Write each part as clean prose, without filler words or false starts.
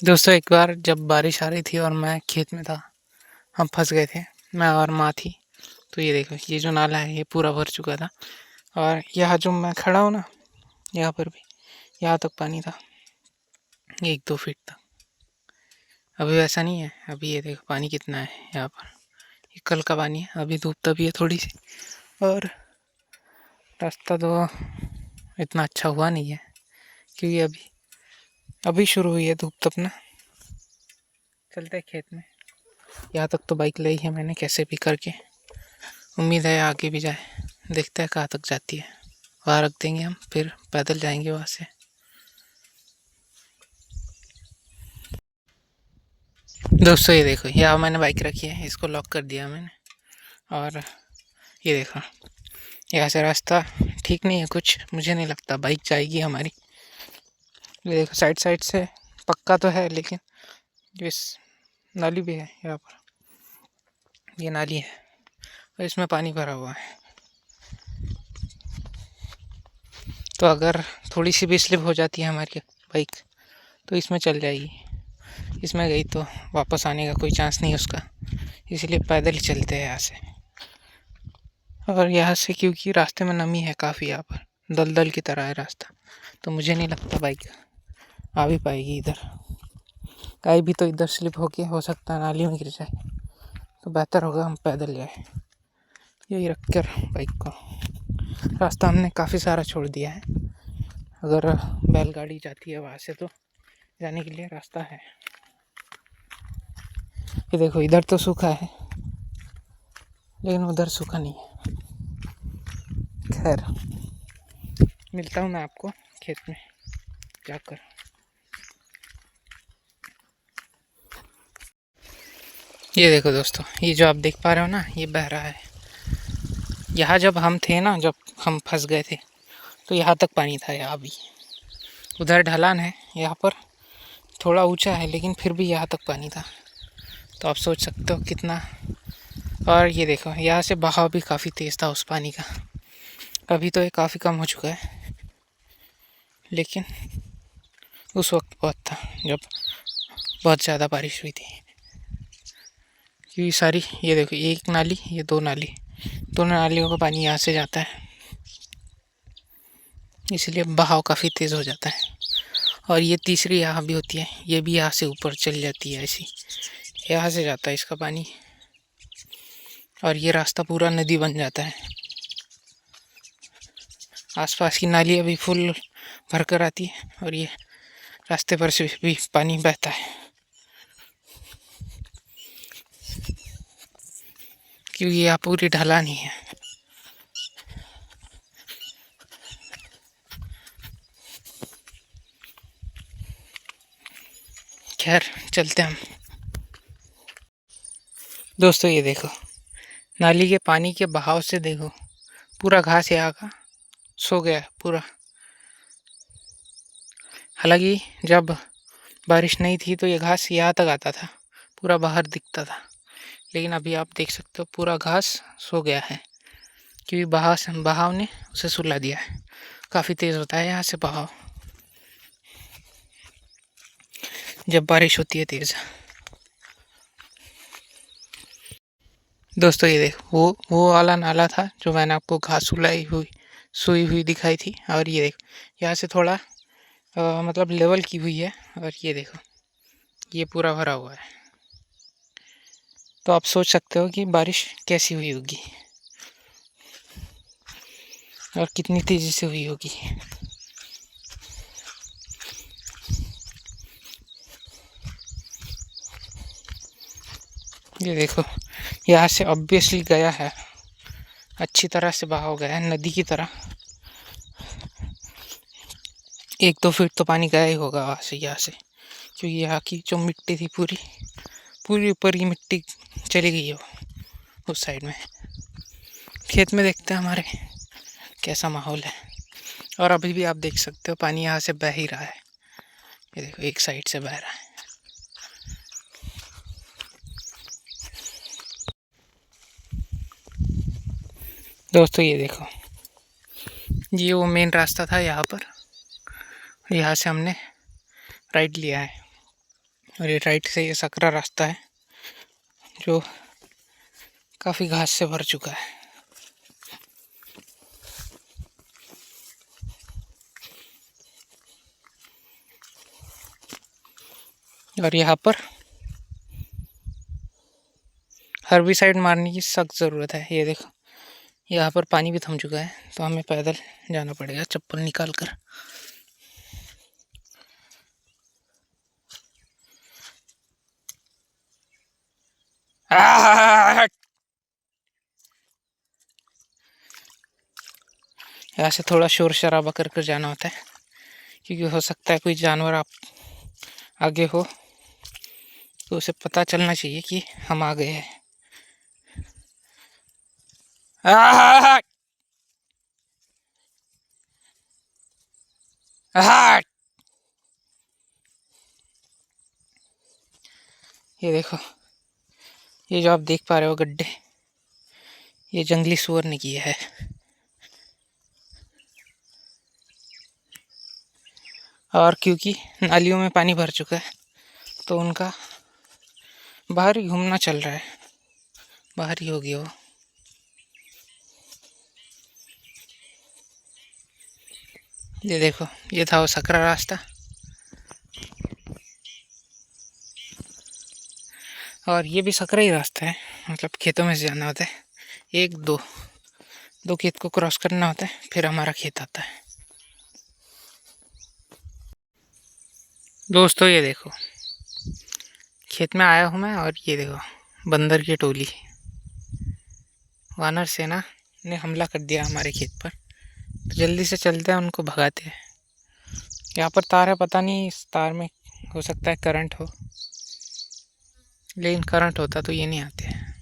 दोस्तों एक बार जब बारिश आ रही थी और मैं खेत में था, हम फंस गए थे, मैं और माँ थी। तो ये देखो, ये जो नाला है ये पूरा भर चुका था और यहाँ जो मैं खड़ा हूँ ना, यहाँ पर भी यहाँ तक पानी था, 1-2 फीट तक। अभी वैसा नहीं है। अभी ये देखो पानी कितना है यहाँ पर। ये कल का पानी है। अभी धूप तभी है थोड़ी सी, और रास्ता तो इतना अच्छा हुआ नहीं है क्योंकि अभी अभी शुरू हुई है धूप तपना। चलते हैं खेत में। यहाँ तक तो बाइक लाई है मैंने कैसे भी करके। उम्मीद है आगे भी जाए, देखते हैं कहाँ तक जाती है। वहाँ रख देंगे हम, फिर पैदल जाएंगे वहाँ से। दोस्तों ये देखो, यहाँ मैंने बाइक रखी है, इसको लॉक कर दिया मैंने। और ये देखो, यहाँ से रास्ता ठीक नहीं है कुछ, मुझे नहीं लगता बाइक जाएगी हमारी। ये देखो साइड साइड से पक्का तो है, लेकिन जो इस नाली भी है यहाँ पर, ये नाली है और इसमें पानी भरा हुआ है। तो अगर थोड़ी सी भी स्लिप हो जाती है हमारी बाइक तो इसमें चल जाएगी। इसमें गई तो वापस आने का कोई चांस नहीं है उसका, इसलिए पैदल ही चलते हैं यहाँ से। और यहाँ से क्योंकि रास्ते में नमी है काफ़ी, यहाँ पर दलदल की तरह है रास्ता, तो मुझे नहीं लगता बाइक आ भी पाएगी इधर। कहीं भी तो इधर स्लिप होके हो सकता है नाली में गिर जाए, तो बेहतर होगा हम पैदल जाए। यही रख कर बाइक को, रास्ता हमने काफ़ी सारा छोड़ दिया है। अगर बैलगाड़ी जाती है वहाँ से तो जाने के लिए रास्ता है। ये देखो इधर तो सूखा है, लेकिन उधर सूखा नहीं है। खैर, मिलता हूँ मैं आपको खेत में जाकर। ये देखो दोस्तों, ये जो आप देख पा रहे हो ना, ये बह रहा है। यहाँ जब हम थे ना, जब हम फंस गए थे, तो यहाँ तक पानी था। यहाँ भी उधर ढलान है, यहाँ पर थोड़ा ऊंचा है, लेकिन फिर भी यहाँ तक पानी था। तो आप सोच सकते हो कितना। और ये देखो, यहाँ से बहाव भी काफ़ी तेज़ था उस पानी का। अभी तो ये काफ़ी कम हो चुका है, लेकिन उस वक्त बहुत था जब बहुत ज़्यादा बारिश हुई थी। क्योंकि सारी, ये देखो, एक नाली, ये दो नाली, दोनों नालियों का पानी यहाँ से जाता है, इसलिए बहाव काफ़ी तेज़ हो जाता है। और ये तीसरी यहाँ भी होती है, ये भी यहाँ से ऊपर चल जाती है, ऐसी यहाँ से जाता है इसका पानी, और ये रास्ता पूरा नदी बन जाता है। आसपास की नाली अभी फुल भर कर आती है, और ये रास्ते पर से भी पानी बहता है, क्योंकि यहाँ पूरी ढलान ही है। खैर, चलते हम। दोस्तों ये देखो, नाली के पानी के बहाव से देखो, पूरा घास यहाँ का सो गया है पूरा। हालांकि जब बारिश नहीं थी तो ये घास यहाँ तक आता था, पूरा बाहर दिखता था, लेकिन अभी आप देख सकते हो पूरा घास सो गया है, क्योंकि बहाव ने उसे सुला दिया है। काफ़ी तेज़ होता है यहाँ से बहाव जब बारिश होती है तेज़। दोस्तों ये देखो, वो वाला नाला था जो मैंने आपको घास सोई हुई दिखाई थी। और ये देखो, यहाँ से थोड़ा मतलब लेवल की हुई है, और ये देखो ये पूरा भरा हुआ है। तो आप सोच सकते हो कि बारिश कैसी हुई होगी और कितनी तेज़ी से हुई होगी। ये देखो, यहाँ से ऑब्वियसली गया है, अच्छी तरह से बहा गया है नदी की तरह। 1-2 फीट तो पानी गया ही होगा वहाँ से, यहाँ से, क्योंकि यहाँ की जो मिट्टी थी पूरी पूरी ऊपर की मिट्टी चली गई है उस साइड में। खेत में देखते हैं हमारे कैसा माहौल है। और अभी भी आप देख सकते हो पानी यहाँ से बह ही रहा है। ये देखो, एक साइड से बह रहा है। दोस्तों ये देखो, ये वो मेन रास्ता था यहाँ पर, यहाँ से हमने राइट लिया है। और ये राइट से ये सकरा रास्ता है जो काफ़ी घास से भर चुका है। और यहाँ पर हर्बिसाइड मारने की सख्त ज़रूरत है। ये देखो यहाँ पर पानी भी थम चुका है, तो हमें पैदल जाना पड़ेगा चप्पल निकाल कर। यहाँ से थोड़ा शोर शराबा कर कर जाना होता है, क्योंकि हो सकता है कोई जानवर आप आगे हो, तो उसे पता चलना चाहिए कि हम आ गए हैं। ये देखो, ये जो आप देख पा रहे हो गड्ढे, ये जंगली सुअर ने किया है। और क्योंकि नालियों में पानी भर चुका है, तो उनका बाहर ही घूमना चल रहा है, बाहर ही हो गया वो। ये देखो, ये था वो सकरा रास्ता, और ये भी सकरा ही रास्ता है, मतलब खेतों में से जाना होता है। एक दो खेत को क्रॉस करना होता है, फिर हमारा खेत आता है। दोस्तों ये देखो, खेत में आया हूँ मैं, और ये देखो बंदर की टोली, वानर सेना ने हमला कर दिया हमारे खेत पर। तो जल्दी से चलते हैं, उनको भगाते हैं। यहाँ पर तार है, पता नहीं इस तार में हो सकता है करंट हो, लेकिन करंट होता तो ये नहीं आते हैं।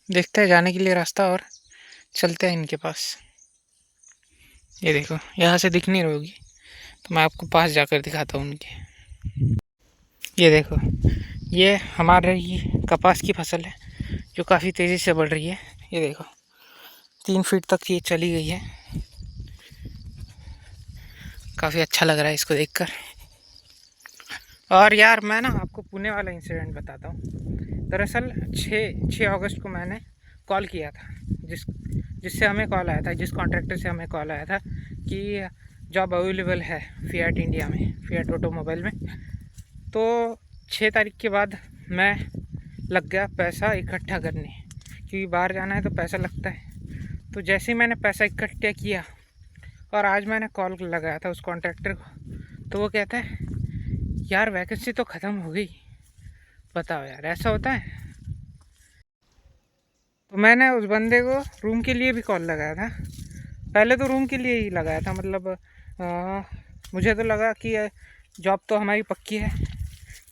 देखते हैं जाने के लिए रास्ता, और चलते हैं इनके पास। ये देखो, यहाँ से दिख नहीं रही होगी, तो मैं आपको पास जाकर दिखाता हूँ उनके। ये देखो, ये हमारे ये कपास की फसल है जो काफ़ी तेज़ी से बढ़ रही है। ये देखो 3 फीट तक ये चली गई है, काफ़ी अच्छा लग रहा है इसको देखकर। और यार मैं ना आपको पुणे वाला इंसिडेंट बताता हूँ। दरअसल 6 अगस्त को मैंने कॉल किया था, जिससे हमें कॉल आया था, जिस कॉन्ट्रैक्टर से हमें कॉल आया था कि जॉब अवेलेबल है फिएट इंडिया में, फिएट ऑटोमोबाइल में। तो 6 तारीख के बाद मैं लग गया पैसा इकट्ठा करने, क्योंकि बाहर जाना है तो पैसा लगता है। तो जैसे ही मैंने पैसा इकट्ठा किया, और आज मैंने कॉल लगाया था उस कॉन्ट्रैक्टर को, तो वो कहता है यार वैकेंसी तो ख़त्म हो गई। बताओ यार, ऐसा होता है? तो मैंने उस बंदे को रूम के लिए भी कॉल लगाया था। पहले तो रूम के लिए ही लगाया था, मतलब मुझे तो लगा कि जॉब तो हमारी पक्की है,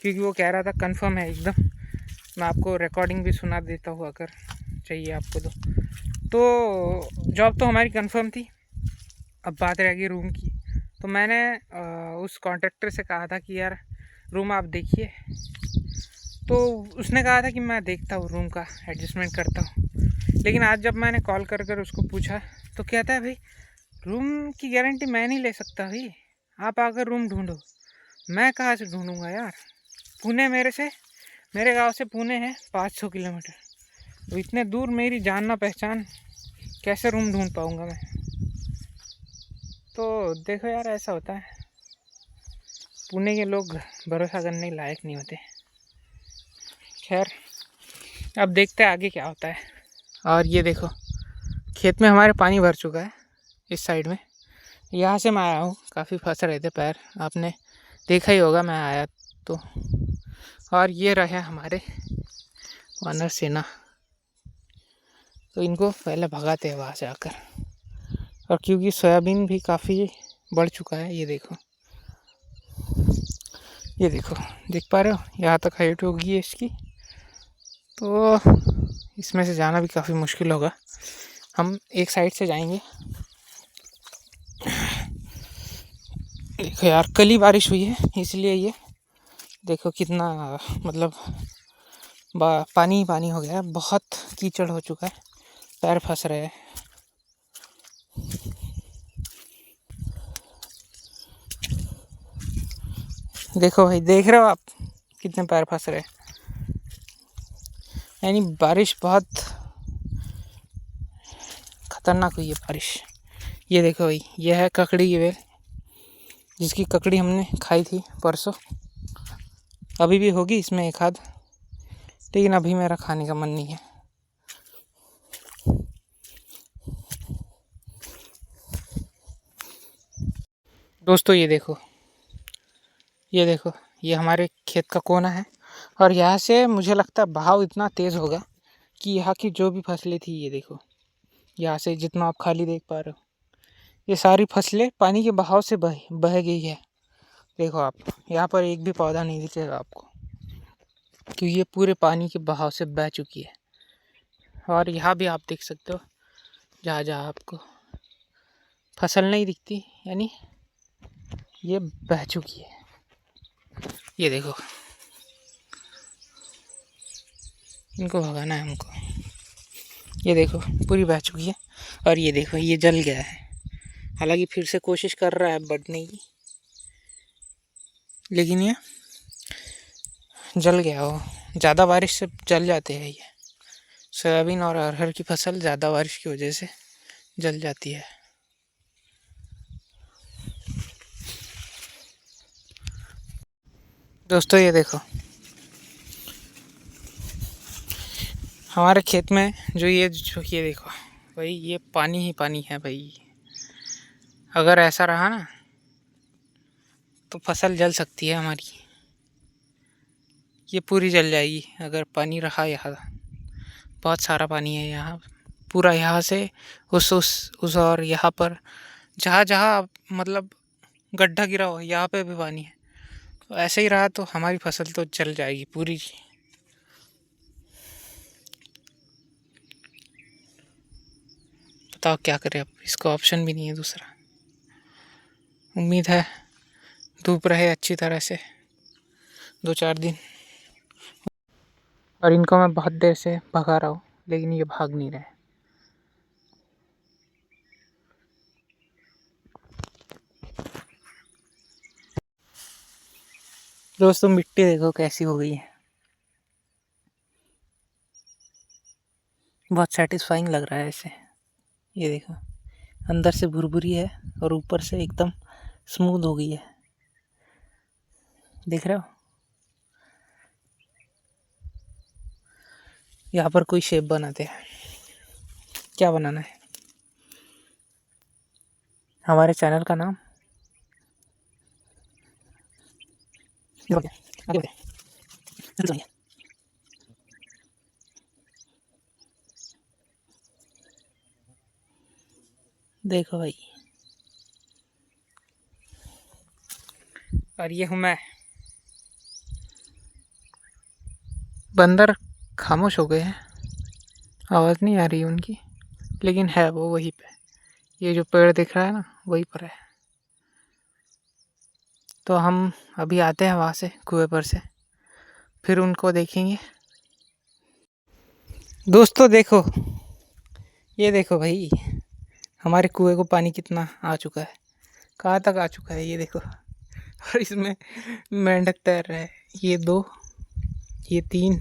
क्योंकि वो कह रहा था कंफर्म है एकदम। मैं आपको रिकॉर्डिंग भी सुना देता हूँ अगर चाहिए आपको तो जॉब तो हमारी कंफर्म थी। अब बात रह गई रूम की। तो मैंने उस कॉन्ट्रैक्टर से कहा था कि यार रूम आप देखिए, तो उसने कहा था कि मैं देखता हूँ, रूम का एडजस्टमेंट करता हूँ। लेकिन आज जब मैंने कॉल कर उसको पूछा, तो कहता है भाई रूम की गारंटी मैं नहीं ले सकता भाई, आप आकर रूम ढूंढो। मैं कहाँ से ढूंढूंगा यार? पुणे मेरे गांव से पुणे है 500 किलोमीटर, तो इतने दूर मेरी जानना पहचान, कैसे रूम ढूंढ पाऊँगा मैं? तो देखो यार, ऐसा होता है, पुणे के लोग भरोसा करने के लायक नहीं होते। खैर, अब देखते हैं आगे क्या होता है। और ये देखो, खेत में हमारे पानी भर चुका है इस साइड में। यहाँ से मैं आया हूँ, काफ़ी फंस रहे थे पैर, आपने देखा ही होगा मैं आया तो। और ये रहे हमारे वानर सेना, तो इनको पहले भगाते हैं वहाँ से आकर। और क्योंकि सोयाबीन भी काफ़ी बढ़ चुका है, ये देखो देख पा रहे हो, यहाँ तक हाइट होगी है इसकी। तो इसमें से जाना भी काफ़ी मुश्किल होगा। हम एक साइड से जाएंगे। देखो यार, कल ही बारिश हुई है, इसलिए ये देखो कितना मतलब पानी ही पानी हो गया है, बहुत कीचड़ हो चुका है, पैर फंस रहे हैं। देखो भाई, देख रहे हो आप कितने पैर फंस रहे हैं। यानी बारिश बहुत खतरनाक हुई है बारिश। ये देखो भाई, ये है ककड़ी की बेल, जिसकी ककड़ी हमने खाई थी परसों। अभी भी होगी इसमें एक आध, लेकिन अभी मेरा खाने का मन नहीं है। दोस्तों ये देखो, ये देखो, ये हमारे खेत का कोना है। और यहाँ से मुझे लगता है बहाव इतना तेज़ होगा कि यहाँ की जो भी फसलें थी, ये देखो, यहाँ से जितना आप खाली देख पा रहे हो, ये सारी फसलें पानी के बहाव से बह बह गई है। देखो आप, यहाँ पर एक भी पौधा नहीं दिखेगा आपको, क्योंकि ये पूरे पानी के बहाव से बह चुकी है। और यहाँ भी आप देख सकते हो, जहाँ जहाँ आपको फसल नहीं दिखती, यानी ये बह चुकी है। ये देखो, इनको भगाना है हमको। ये देखो, पूरी बह चुकी है। और ये देखो, ये जल गया है। हालांकि फिर से कोशिश कर रहा है बढ़ने की, लेकिन ये जल गया हो। ज़्यादा बारिश से जल जाते हैं ये। सोयाबीन और अरहर की फसल ज़्यादा बारिश की वजह से जल जाती है। दोस्तों ये देखो, हमारे खेत में जो ये देखो भाई, ये पानी ही पानी है भाई। अगर ऐसा रहा ना तो फसल जल सकती है हमारी। ये पूरी जल जाएगी अगर पानी रहा यहाँ। बहुत सारा पानी है यहाँ, पूरा यहाँ से उस और यहाँ पर जहाँ जहाँ मतलब गड्ढा गिरा हो, यहाँ पे भी पानी है। तो ऐसे ही रहा तो हमारी फसल तो जल जाएगी पूरी। बताओ क्या करें अब, इसका ऑप्शन भी नहीं है दूसरा। उम्मीद है धूप रहे अच्छी तरह से 2-4 दिन। और इनको मैं बहुत देर से भगा रहा हूँ, लेकिन ये भाग नहीं रहे। दोस्तों मिट्टी देखो कैसी हो गई है, बहुत सेटिस्फाइंग लग रहा है इसे। ये देखो, अंदर से भुरभुरी है और ऊपर से एकदम स्मूथ हो गई है। देख रहे हो, यहाँ पर कोई शेप बनाते हैं। क्या बनाना है? हमारे चैनल का नाम देखो भाई, और ये हूँ मैं। बंदर खामोश हो गए हैं, आवाज़ नहीं आ रही उनकी, लेकिन है वो वहीं पे। ये जो पेड़ दिख रहा है ना, वहीं पर है। तो हम अभी आते हैं वहाँ से, कुएं पर से, फिर उनको देखेंगे। दोस्तों देखो, ये देखो भाई, हमारे कुएं को पानी कितना आ चुका है, कहाँ तक आ चुका है ये देखो। और इसमें मेंढक तैर रहा है। ये 2, ये 3,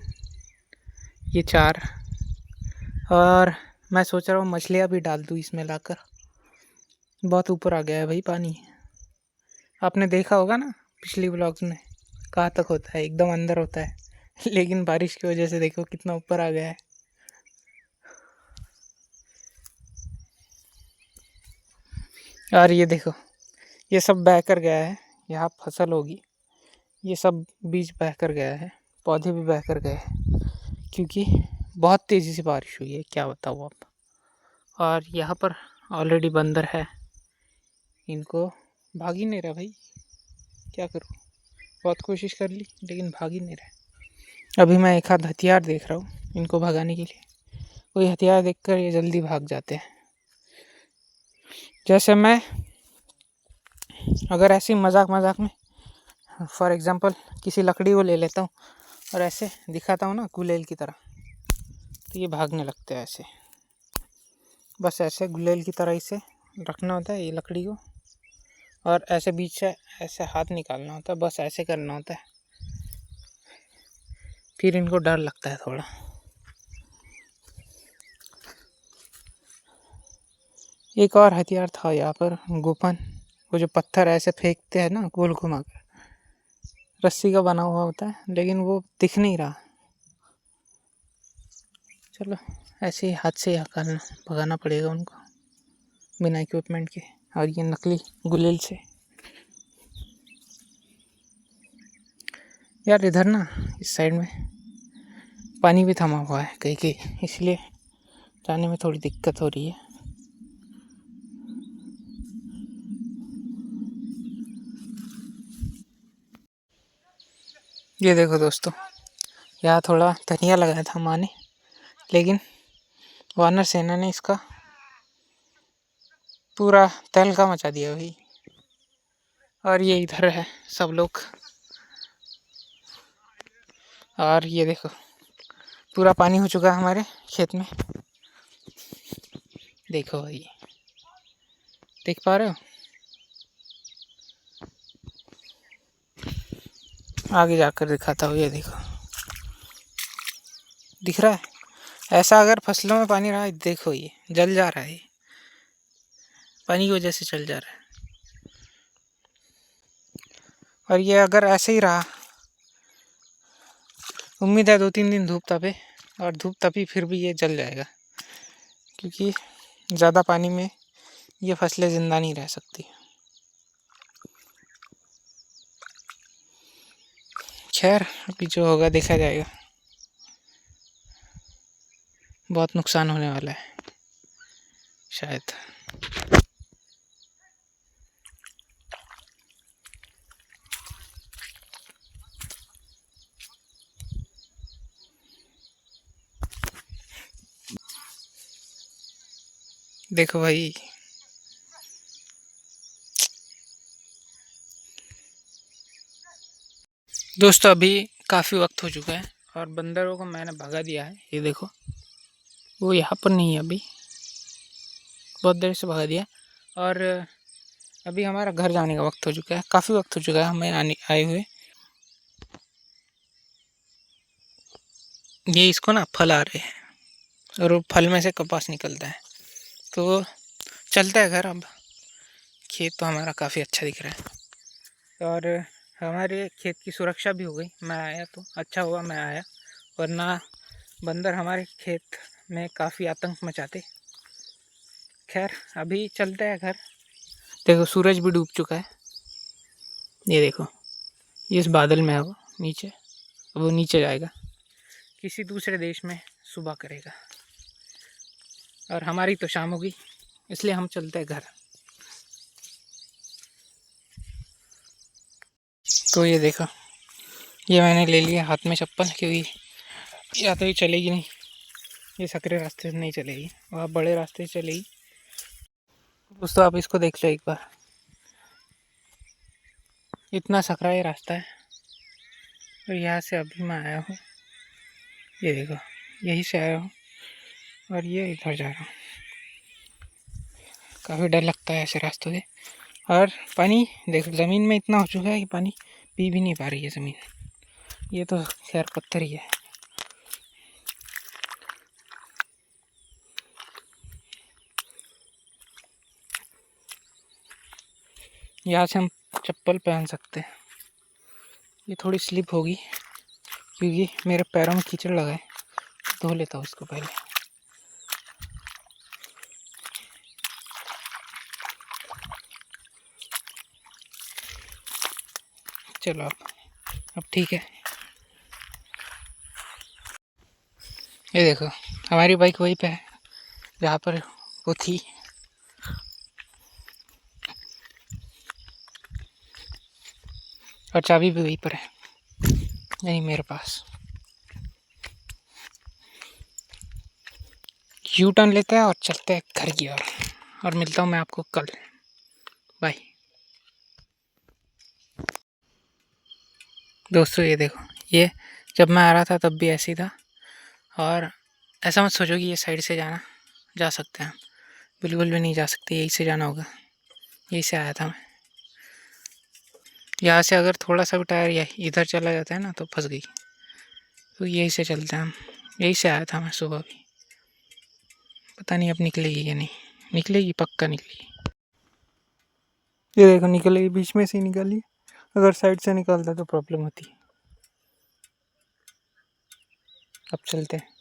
ये 4। और मैं सोच रहा हूँ मछलियाँ भी डाल दूँ इसमें लाकर। बहुत ऊपर आ गया है भाई पानी। आपने देखा होगा ना पिछली ब्लॉग्स में, कहाँ तक होता है, एकदम अंदर होता है। लेकिन बारिश की वजह से देखो कितना ऊपर आ गया है। और ये देखो, ये सब बह कर गया है। यहाँ फसल होगी, ये सब बीज बह कर गया है, पौधे भी बह कर गए हैं, क्योंकि बहुत तेज़ी से बारिश हुई है, क्या बताऊँ आप। और यहाँ पर ऑलरेडी बंदर है, इनको भाग ही नहीं रहा भाई, क्या करूँ। बहुत कोशिश कर ली लेकिन भाग ही नहीं रहे। अभी मैं एक आध हथियार देख रहा हूँ इनको भगाने के लिए। कोई हथियार देखकर ये जल्दी भाग जाते हैं। जैसे मैं अगर ऐसी मजाक मजाक में फॉर एग्ज़ाम्पल किसी लकड़ी को ले लेता हूँ और ऐसे दिखाता हूँ ना गुलेल की तरह, तो ये भागने लगते हैं ऐसे। बस ऐसे गुलेल की तरह इसे रखना होता है ये लकड़ी को, और ऐसे बीच से ऐसे हाथ निकालना होता है, बस ऐसे करना होता है, फिर इनको डर लगता है थोड़ा। एक और हथियार था यहाँ पर, गोफन, वो जो पत्थर ऐसे फेंकते हैं ना गोल घुमा कर, रस्सी का बना हुआ होता है, लेकिन वो दिख नहीं रहा। चलो ऐसे ही हाथ से हकालना भगाना पड़ेगा उनको बिना इक्विपमेंट के, और ये नकली गुलेल से। यार इधर ना इस साइड में पानी भी थमा हुआ है कहीं कहीं, इसलिए जाने में थोड़ी दिक्कत हो रही है। ये देखो दोस्तों, यहाँ थोड़ा धनिया लगाया था माँ ने, लेकिन वानर सेना ने इसका पूरा तहलका मचा दिया भाई। और ये इधर है सब लोग, और ये देखो पूरा पानी हो चुका है हमारे खेत में। देखो भाई, देख पा रहे हो? आगे जाकर दिखाता हूँ, ये देखो दिख रहा है। ऐसा अगर फसलों में पानी रहा, देखो ये जल जा रहा है, पानी की वजह से जल जा रहा है। और ये अगर ऐसे ही रहा, उम्मीद है 2-3 दिन धूप तपे, और धूप तपी फिर भी ये जल जाएगा, क्योंकि ज़्यादा पानी में ये फसलें ज़िंदा नहीं रह सकती। खैर अभी जो होगा देखा जाएगा, बहुत नुकसान होने वाला है शायद। देखो भाई, दोस्तों अभी काफ़ी वक्त हो चुका है और बंदरों को मैंने भगा दिया है। ये देखो वो यहाँ पर नहीं है, अभी बहुत देर से भगा दिया। और अभी हमारा घर जाने का वक्त हो चुका है, काफ़ी वक्त हो चुका है हमें आए हुए। ये इसको ना फल आ रहे हैं, और वो फल में से कपास निकलता है, तो चलता है घर। अब खेत तो हमारा काफ़ी अच्छा दिख रहा है, और हमारे खेत की सुरक्षा भी हो गई। मैं आया तो अच्छा हुआ मैं आया, वरना बंदर हमारे खेत में काफ़ी आतंक मचाते। खैर अभी चलते हैं घर। देखो सूरज भी डूब चुका है, ये देखो ये इस बादल में है, वो नीचे, अब वो नीचे जाएगा, किसी दूसरे देश में सुबह करेगा, और हमारी तो शाम होगी, इसलिए हम चलते हैं घर। तो ये देखो, ये मैंने ले लिया हाथ में चप्पल, क्योंकि या तो ये चलेगी नहीं, ये सकरे रास्ते से नहीं चलेगी, वह बड़े रास्ते से चलेगी। दोस्तों आप इसको देख लो एक बार, इतना सकरा ये रास्ता है, और यहाँ से अभी मैं आया हूँ, ये देखो यहीं से आया हूँ, और ये इधर जा रहा हूँ। काफ़ी डर लगता है ऐसे रास्तों से। और पानी देखो ज़मीन में इतना हो चुका है कि पानी पी भी नहीं पा रही है ज़मीन, ये तो खैर पत्थर ही है। यहाँ से हम चप्पल पहन सकते हैं, ये थोड़ी स्लिप होगी क्योंकि मेरे पैरों में कीचड़ लगा है, धो लेता हूँ इसको पहले। चलो अब ठीक है। ये देखो हमारी बाइक वहीं पे है जहाँ पर वो थी, और चाबी भी वहीं पर है, नहीं मेरे पास। यू टर्न लेते हैं और चलते हैं घर की ओर, और मिलता हूँ मैं आपको कल। बाय दोस्तों। ये देखो, ये जब मैं आ रहा था तब भी ऐसे ही था, और ऐसा मत सोचो कि ये साइड से जा सकते हैं, बिल्कुल भी नहीं जा सकते, यहीं से जाना होगा, यहीं से आया था मैं। यहाँ से अगर थोड़ा सा भी टायर या इधर चला जाता है ना तो फंस गई। तो यही से चलते हैं हम। यही से आया था मैं सुबह भी। पता नहीं अब निकलेगी या नहीं। निकलेगी, पक्का निकलेगी। ये देखो निकलेगी, बीच में से ही निकली। अगर साइड से निकलता तो प्रॉब्लम होती। अब चलते हैं।